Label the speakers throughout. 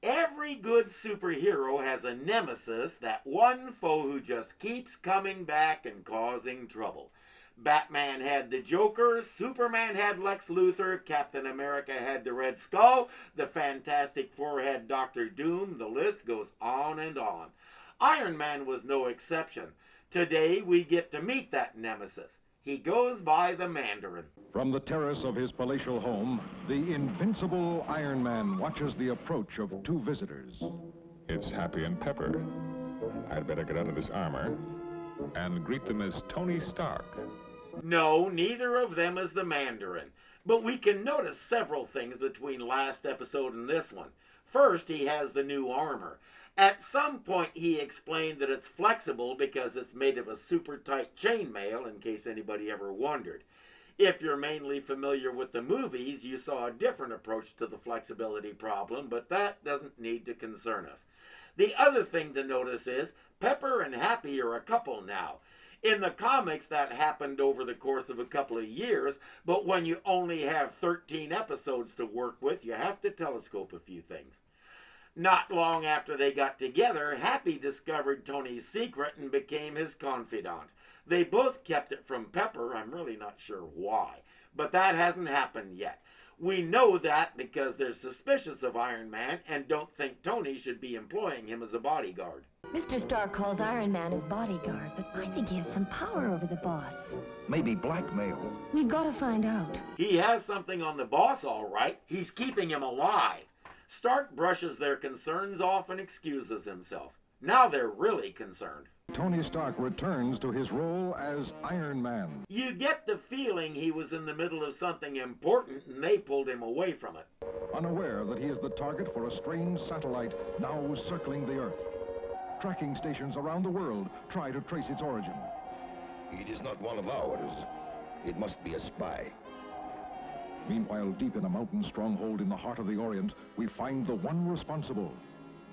Speaker 1: Every good superhero has a nemesis, that one foe who just keeps coming back and causing trouble. Batman had the Joker, Superman had Lex Luthor, Captain America had the Red Skull, the Fantastic Four had Doctor Doom, the list goes on and on. Iron Man was no exception. Today we get to meet that nemesis. He goes by the Mandarin.
Speaker 2: From the terrace of his palatial home, the invincible Iron Man watches the approach of two visitors.
Speaker 3: It's Happy and Pepper. I'd better get out of this armor and greet them as Tony Stark.
Speaker 1: No, neither of them is the Mandarin. But we can notice several things between last episode and this one. First, he has the new armor. At some point, he explained that it's flexible because it's made of a super tight chainmail, in case anybody ever wondered. If you're mainly familiar with the movies, you saw a different approach to the flexibility problem, but that doesn't need to concern us. The other thing to notice is Pepper and Happy are a couple now. In the comics, that happened over the course of a couple of years, but when you only have 13 episodes to work with, you have to telescope a few things. Not long after they got together, Happy discovered Tony's secret and became his confidant. They both kept it from Pepper. I'm really not sure why, but that hasn't happened yet. We know that because they're suspicious of Iron Man and don't think Tony should be employing him as a bodyguard.
Speaker 4: Mr. Stark calls Iron Man his bodyguard, but I think he has some power over the boss.
Speaker 2: Maybe blackmail.
Speaker 4: We've got to find out.
Speaker 1: He has something on the boss, all right. He's keeping him alive. Stark brushes their concerns off and excuses himself. Now they're really concerned.
Speaker 2: Tony Stark returns to his role as Iron Man.
Speaker 1: You get the feeling he was in the middle of something important and they pulled him away from it.
Speaker 2: Unaware that he is the target for a strange satellite now circling the Earth. Tracking stations around the world try to trace its origin.
Speaker 5: It is not one of ours. It must be a spy.
Speaker 2: Meanwhile, deep in a mountain stronghold in the heart of the Orient, we find the one responsible,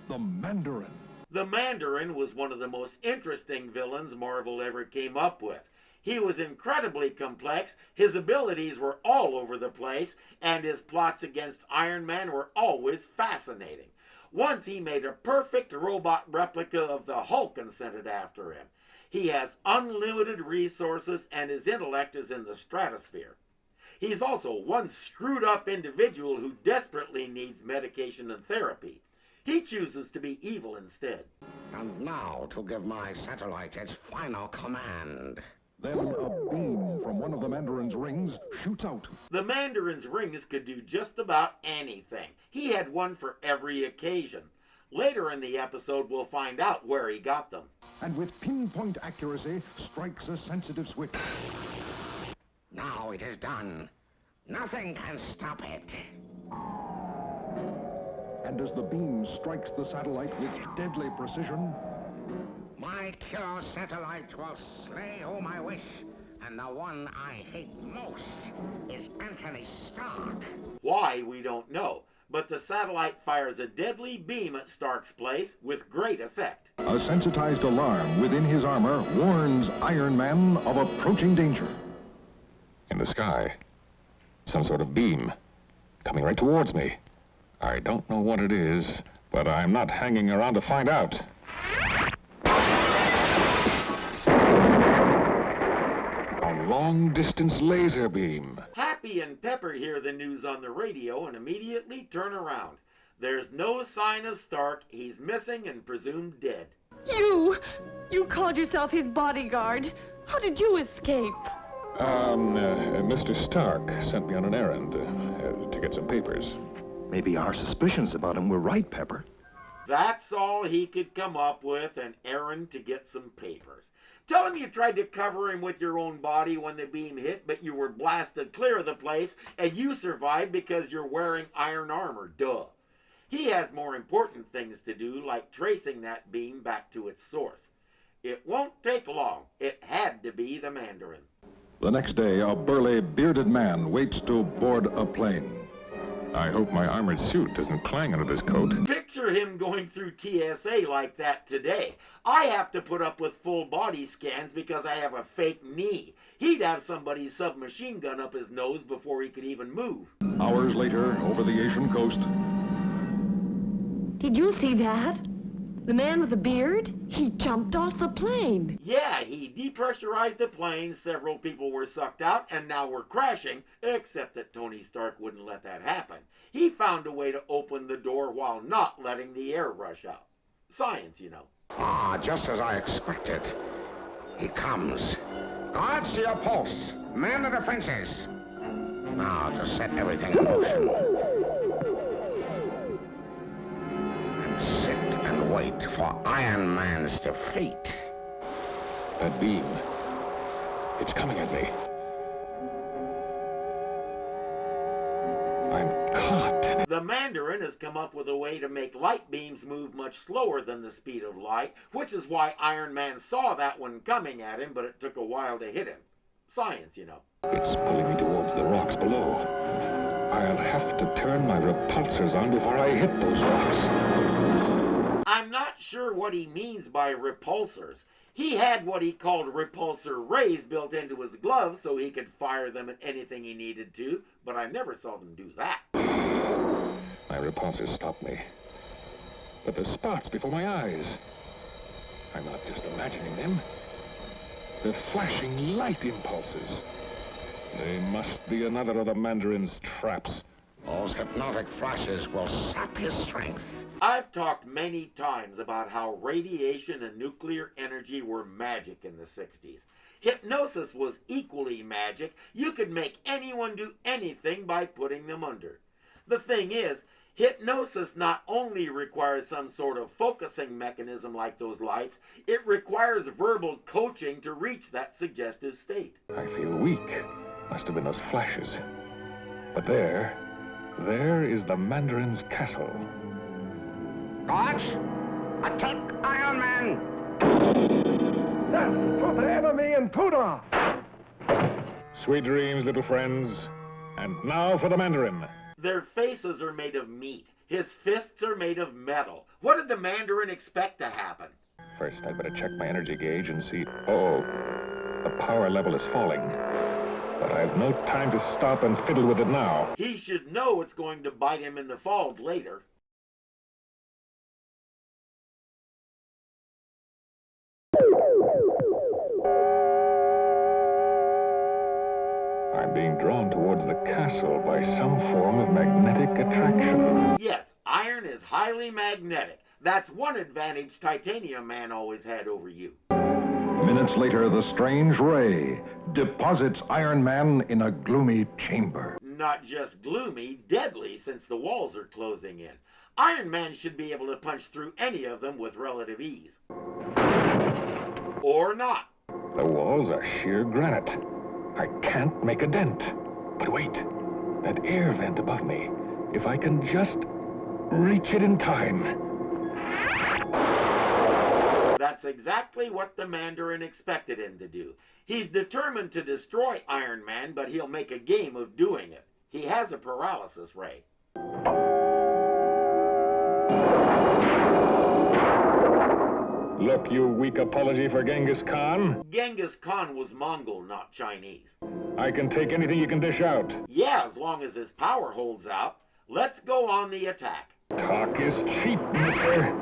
Speaker 2: the Mandarin.
Speaker 1: The Mandarin was one of the most interesting villains Marvel ever came up with. He was incredibly complex, his abilities were all over the place, and his plots against Iron Man were always fascinating. Once he made a perfect robot replica of the Hulk and sent it after him. He has unlimited resources and his intellect is in the stratosphere. He's also one screwed up individual who desperately needs medication and therapy. He chooses to be evil instead.
Speaker 6: And now to give my satellite its final command.
Speaker 2: Then a beam from one of the Mandarin's rings shoots out.
Speaker 1: The Mandarin's rings could do just about anything. He had one for every occasion. Later in the episode, we'll find out where he got them.
Speaker 2: And with pinpoint accuracy, strikes a sensitive switch.
Speaker 6: Now it is done. Nothing can stop it.
Speaker 2: And as the beam strikes the satellite with deadly precision,
Speaker 6: My killer satellite will slay whom I wish, and the one I hate most is Anthony Stark.
Speaker 1: Why, we don't know, but the satellite fires a deadly beam at Stark's place with great effect.
Speaker 2: a sensitized alarm within his armor warns Iron Man of approaching danger.
Speaker 3: In the sky, some sort of beam coming right towards me. I don't know what it is, but I'm not hanging around to find out. A long-distance laser beam.
Speaker 1: Happy and Pepper hear the news on the radio and immediately turn around. There's no sign of Stark. He's missing and presumed dead.
Speaker 4: You called yourself his bodyguard. How did you escape?
Speaker 3: Mr. Stark sent me on an errand to get some papers.
Speaker 5: Maybe our suspicions about him were right, Pepper.
Speaker 1: That's all he could come up with, an errand to get some papers. Tell him you tried to cover him with your own body when the beam hit, but you were blasted clear of the place, and you survived because you're wearing iron armor, duh. He has more important things to do, like tracing that beam back to its source. It won't take long. It had to be the Mandarin.
Speaker 2: The next day, a burly, bearded man waits to board a plane.
Speaker 3: I hope my armored suit doesn't clang under this coat.
Speaker 1: Picture him going through TSA like that today. I have to put up with full body scans because I have a fake knee. He'd have somebody's submachine gun up his nose before he could even move.
Speaker 2: Hours later, over the Asian coast,
Speaker 4: Did you see that? The man with the beard? He jumped off the plane.
Speaker 1: Yeah, he depressurized the plane, several people were sucked out, and now we're crashing, except that Tony Stark wouldn't let that happen. He found a way to open the door while not letting the air rush out. Science, you know.
Speaker 6: Ah, just as I expected. He comes. Guards to your posts. Man the defenses. Now to set everything in motion. And sit and wait for Iron Man's defeat.
Speaker 3: That beam. It's coming at me. I'm caught.
Speaker 1: The Mandarin has come up with a way to make light beams move much slower than the speed of light, which is why Iron Man saw that one coming at him, but it took a while to hit him. Science, you know.
Speaker 3: It's pulling me towards the rocks below. I'll have to turn my repulsors on before I hit those rocks.
Speaker 1: I'm not sure what he means by repulsors. He had what he called repulsor rays built into his gloves so he could fire them at anything he needed to, but I never saw them do that.
Speaker 3: My repulsors stopped me. But the spots before my eyes. I'm not just imagining them. They're flashing light impulses. They must be another of the Mandarin's traps.
Speaker 6: Those hypnotic flashes will sap his strength.
Speaker 1: I've talked many times about how radiation and nuclear energy were magic in the 60s. Hypnosis was equally magic. You could make anyone do anything by putting them under. The thing is, hypnosis not only requires some sort of focusing mechanism like those lights, it requires verbal coaching to reach that suggestive state.
Speaker 3: I feel weak. Must have been those flashes. But there is the Mandarin's castle.
Speaker 6: Guards, attack Iron Man!
Speaker 2: Death to the enemy intruder!
Speaker 3: Sweet dreams, little friends. And now for the Mandarin.
Speaker 1: Their faces are made of meat. His fists are made of metal. What did the Mandarin expect to happen?
Speaker 3: First, I'd better check my energy gauge and see... Oh, the power level is falling. But I've no time to stop and fiddle with it now.
Speaker 1: He should know it's going to bite him in the fall later.
Speaker 3: I'm being drawn towards the castle by some form of magnetic attraction.
Speaker 1: Yes, iron is highly magnetic. That's one advantage Titanium Man always had over you.
Speaker 2: Minutes later, the strange ray deposits Iron Man in a gloomy chamber.
Speaker 1: Not just gloomy, deadly, since the walls are closing in. Iron Man should be able to punch through any of them with relative ease. Or not.
Speaker 3: The walls are sheer granite. I can't make a dent. But wait, that air vent above me. If I can just reach it in time.
Speaker 1: That's exactly what the Mandarin expected him to do. He's determined to destroy Iron Man, but he'll make a game of doing it. He has a paralysis ray.
Speaker 3: Look, you weak apology for Genghis Khan.
Speaker 1: Genghis Khan was Mongol, not Chinese.
Speaker 3: I can take anything you can dish out.
Speaker 1: Yeah, as long as his power holds out. Let's go on the attack.
Speaker 3: Talk is cheap, mister.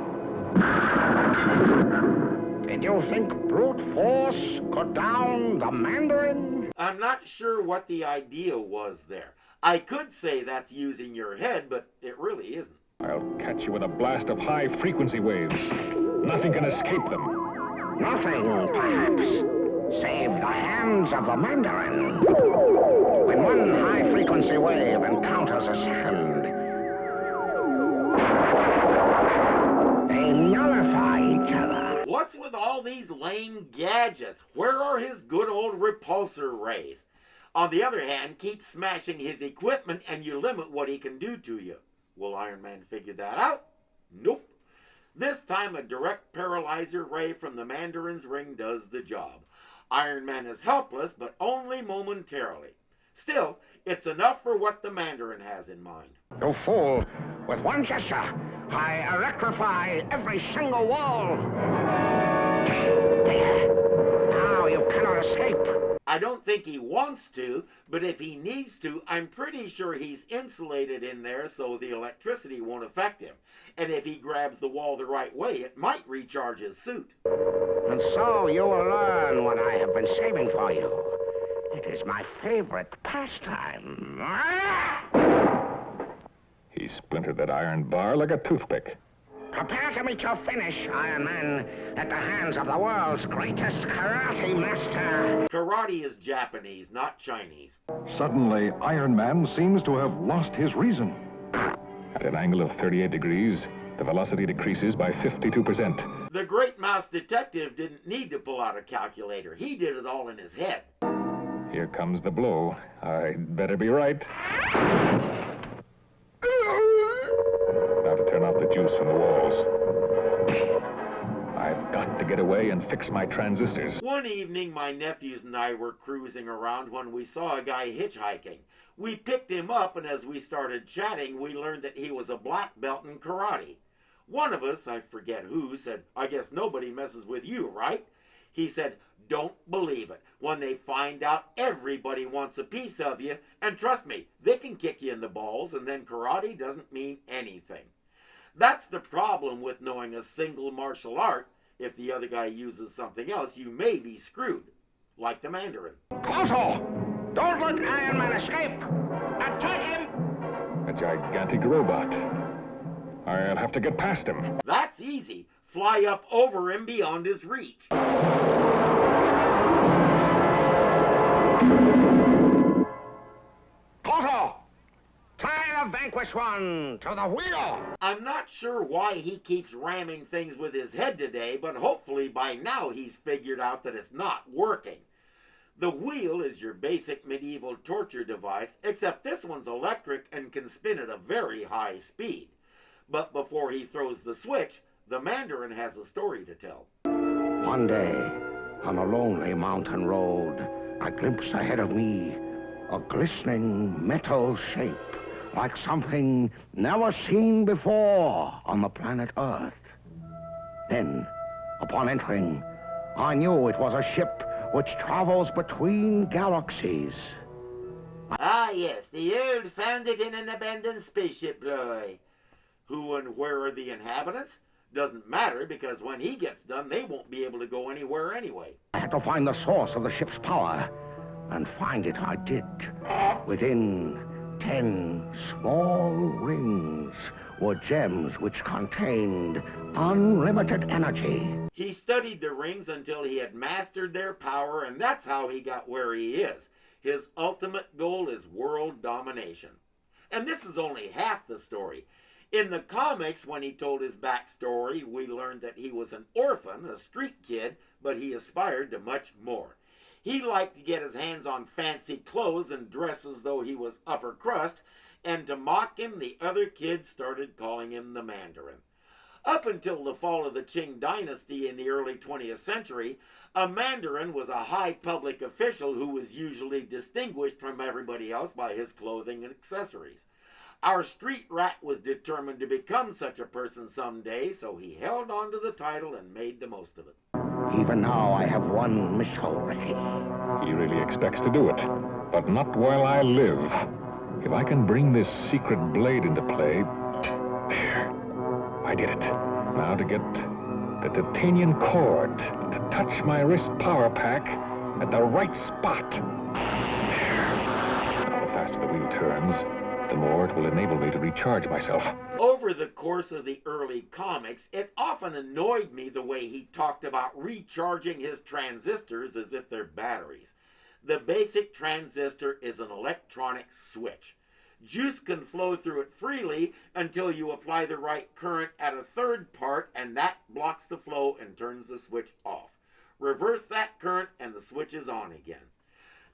Speaker 6: Did you think brute force could down the Mandarin?
Speaker 1: I'm not sure what the idea was there. I could say that's using your head, but it really isn't.
Speaker 3: I'll catch you with a blast of high-frequency waves. Nothing can escape them.
Speaker 6: Nothing, perhaps, save the hands of the Mandarin. When one high-frequency wave encounters a second, they nullify each other.
Speaker 1: What's with all these lame gadgets? Where are his good old repulsor rays? On the other hand, keep smashing his equipment and you limit what he can do to you. Will Iron Man figure that out? Nope. This time a direct paralyzer ray from the Mandarin's ring does the job. Iron Man is helpless, but only momentarily. Still, it's enough for what the Mandarin has in mind.
Speaker 6: You fool! With one gesture, I electrify every single wall. There! Now you cannot escape.
Speaker 1: I don't think he wants to, but if he needs to, I'm pretty sure he's insulated in there so the electricity won't affect him. And if he grabs the wall the right way, it might recharge his suit.
Speaker 6: And so you will learn what I have been saving for you. It is my favorite pastime.
Speaker 3: He splintered that iron bar like a toothpick.
Speaker 6: Prepare to meet your finish, Iron Man, at the hands of the world's greatest karate master.
Speaker 1: Karate is Japanese, not Chinese.
Speaker 2: Suddenly, Iron Man seems to have lost his reason.
Speaker 3: At an angle of 38 degrees, the velocity decreases by 52%.
Speaker 1: The great mouse detective didn't need to pull out a calculator. He did it all in his head.
Speaker 3: Here comes the blow. I'd better be right. Now to turn off the juice from the walls. I've got to get away and fix my transistors.
Speaker 1: One evening, my nephews and I were cruising around when we saw a guy hitchhiking. We picked him up, and as we started chatting, we learned that he was a black belt in karate. One of us, I forget who, said, "I guess nobody messes with you, right?" He said, "Don't believe it. When they find out, everybody wants a piece of you. And trust me, they can kick you in the balls, and then karate doesn't mean anything." That's the problem with knowing a single martial art. If the other guy uses something else, you may be screwed. Like the Mandarin.
Speaker 6: Close! Don't let Iron Man escape! Attack him!
Speaker 3: A gigantic robot. I'll have to get past him.
Speaker 1: That's easy. Fly up over him beyond his reach.
Speaker 6: Close! Tie the vanquished one to the wheel!
Speaker 1: I'm not sure why he keeps ramming things with his head today, but hopefully by now he's figured out that it's not working. The wheel is your basic medieval torture device, except this one's electric and can spin at a very high speed. But before he throws the switch, the Mandarin has a story to tell.
Speaker 6: One day, on a lonely mountain road, I glimpsed ahead of me a glistening metal shape, like something never seen before on the planet Earth. Then, upon entering, I knew it was a ship which travels between galaxies.
Speaker 1: Ah, yes, the old founded in an abandoned spaceship boy. Who and where are the inhabitants? Doesn't matter, because when he gets done, they won't be able to go anywhere anyway.
Speaker 6: I had to find the source of the ship's power, and find it I did. Within 10 small rings were gems which contained unlimited energy.
Speaker 1: He studied the rings until he had mastered their power, and that's how he got where he is. His ultimate goal is world domination. And this is only half the story. In the comics, when he told his backstory, we learned that he was an orphan, a street kid, but he aspired to much more. He liked to get his hands on fancy clothes and dress as though he was upper crust, and to mock him, the other kids started calling him the Mandarin. Up until the fall of the Qing dynasty in the early 20th century, a Mandarin was a high public official who was usually distinguished from everybody else by his clothing and accessories. Our street rat was determined to become such a person someday, so he held on to the title and made the most of it.
Speaker 6: Even now, I have one missile, Ricky.
Speaker 3: He really expects to do it, but not while I live. If I can bring this secret blade into play... There. I did it. Now to get the titanium cord to touch my wrist power pack at the right spot. There. Now the faster the wheel turns, the more it will enable me to recharge myself.
Speaker 1: Over the course of the early comics, it often annoyed me the way he talked about recharging his transistors as if they're batteries. The basic transistor is an electronic switch. Juice can flow through it freely until you apply the right current at a third part, and that blocks the flow and turns the switch off. Reverse that current and the switch is on again.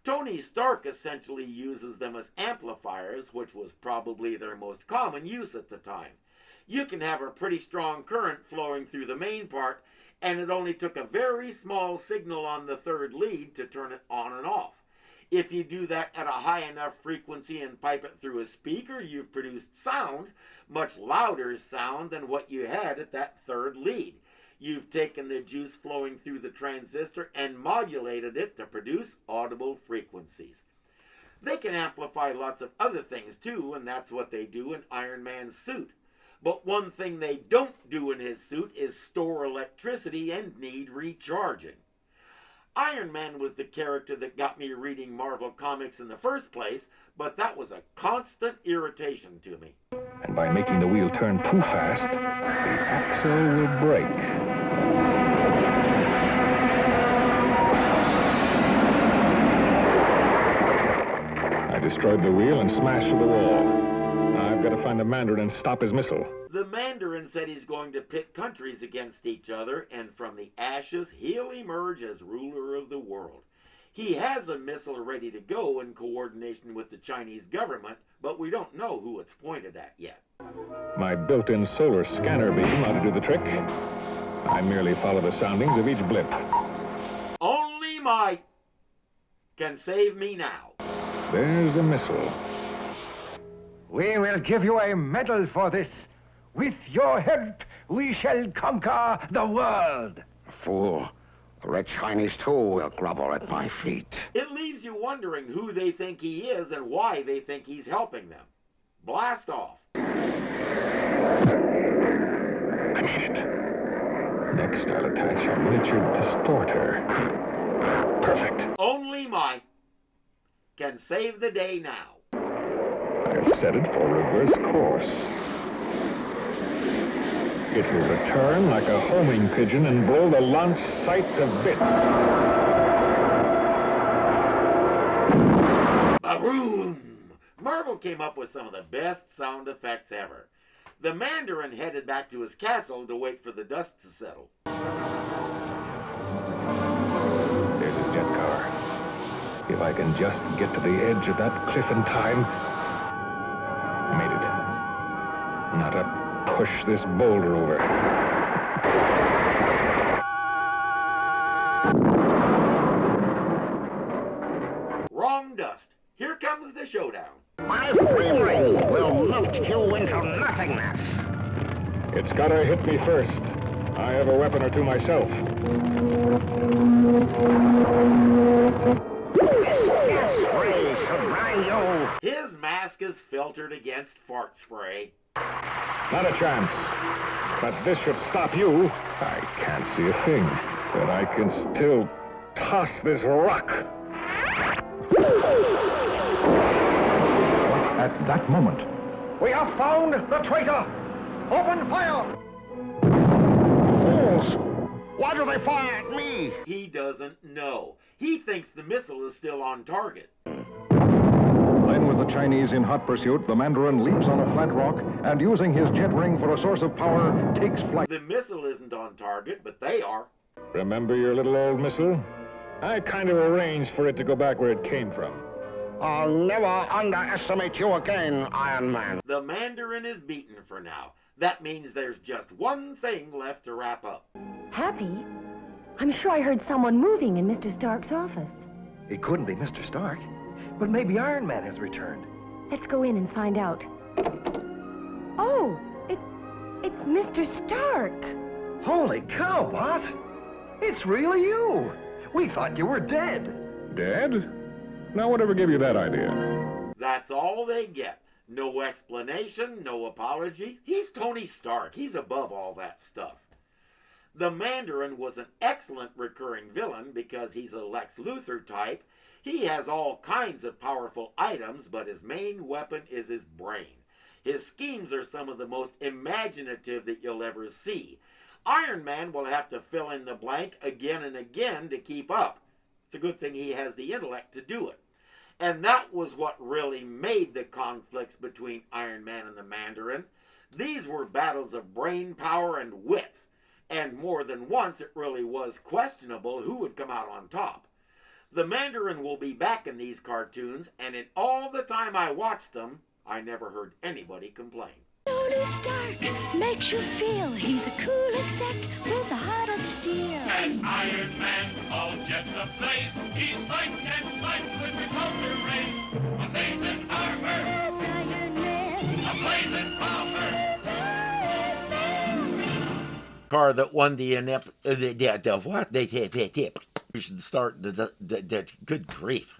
Speaker 1: Tony Stark essentially uses them as amplifiers, which was probably their most common use at the time. You can have a pretty strong current flowing through the main part, and it only took a very small signal on the third lead to turn it on and off. If you do that at a high enough frequency and pipe it through a speaker, you've produced sound, much louder sound than what you had at that third lead. You've taken the juice flowing through the transistor and modulated it to produce audible frequencies. They can amplify lots of other things too, and that's what they do in Iron Man's suit. But one thing they don't do in his suit is store electricity and need recharging. Iron Man was the character that got me reading Marvel Comics in the first place, but that was a constant irritation to me.
Speaker 3: And by making the wheel turn too fast, the axle will break. I destroyed the wheel and smashed through the wall. Now I've got to find the Mandarin and stop his missile.
Speaker 1: The Mandarin said he's going to pit countries against each other, and from the ashes he'll emerge as ruler of the world. He has a missile ready to go in coordination with the Chinese government, but we don't know who it's pointed at yet.
Speaker 3: My built-in solar scanner beam ought to do the trick. I merely follow the soundings of each blip.
Speaker 1: Only my can save me now.
Speaker 3: There's the missile.
Speaker 6: We will give you a medal for this. With your help, we shall conquer the world. Fool. The red Chinese too will grovel at my feet.
Speaker 1: It leaves you wondering who they think he is and why they think he's helping them. Blast off.
Speaker 3: I made it. Next, I'll attach a miniature distorter. Perfect.
Speaker 1: Only my can save the day now.
Speaker 3: I've set it for reverse course. It will return like a homing pigeon and blow the launch site to bits.
Speaker 1: Baroom! Marvel came up with some of the best sound effects ever. The Mandarin headed back to his castle to wait for the dust to settle.
Speaker 3: There's his jet car. If I can just get to the edge of that cliff in time. Made it. Now to push this boulder over.
Speaker 1: Wrong dust. Here comes the showdown.
Speaker 6: My flame ring will melt you into nothingness.
Speaker 3: It's gotta hit me first. I have a weapon or two myself.
Speaker 6: This gas spray should blind you.
Speaker 1: His mask is filtered against fart spray.
Speaker 3: Not a chance. But this should stop you. I can't see a thing, but I can still toss this rock.
Speaker 2: At that moment,
Speaker 6: We have found the traitor. Open fire. Fools! Why do they fire at me?
Speaker 1: He doesn't know. He thinks the missile is still on target.
Speaker 2: then with the Chinese in hot pursuit, the Mandarin leaps on a flat rock and, using his jet ring for a source of power, takes flight.
Speaker 1: The missile isn't on target, but they are.
Speaker 3: Remember your little old missile? I kind of arranged for it to go back where it came from.
Speaker 6: I'll never underestimate you again, Iron Man.
Speaker 1: The Mandarin is beaten for now. That means there's just one thing left to wrap up.
Speaker 4: Happy? I'm sure I heard someone moving in Mr. Stark's office.
Speaker 7: It couldn't be Mr. Stark, but maybe Iron Man has returned.
Speaker 4: Let's go in and find out. Oh, it's Mr. Stark.
Speaker 7: Holy cow, boss! It's really you! We thought you were dead.
Speaker 3: Dead? Now, whatever gave you that idea?
Speaker 1: That's all they get. No explanation, no apology. He's Tony Stark. He's above all that stuff. The Mandarin was an excellent recurring villain because he's a Lex Luthor type. He has all kinds of powerful items, but his main weapon is his brain. His schemes are some of the most imaginative that you'll ever see. Iron Man will have to fill in the blank again and again to keep up. It's a good thing he has the intellect to do it. And that was what really made the conflicts between Iron Man and the Mandarin. These were battles of brain power and wits. And more than once, it really was questionable who would come out on top. The Mandarin will be back in these cartoons, and in all the time I watched them, I never heard anybody complain.
Speaker 8: Tony Stark makes you feel he's a cool exec with a heart of steel.
Speaker 9: As Iron Man, all jets ablaze, he's fight and fight with repulsor rays. Amazing armor,
Speaker 8: Yes, Iron Man.
Speaker 9: a blazing bomber.
Speaker 8: Yes, Iron Man.
Speaker 1: car that won the what? We should start the good grief.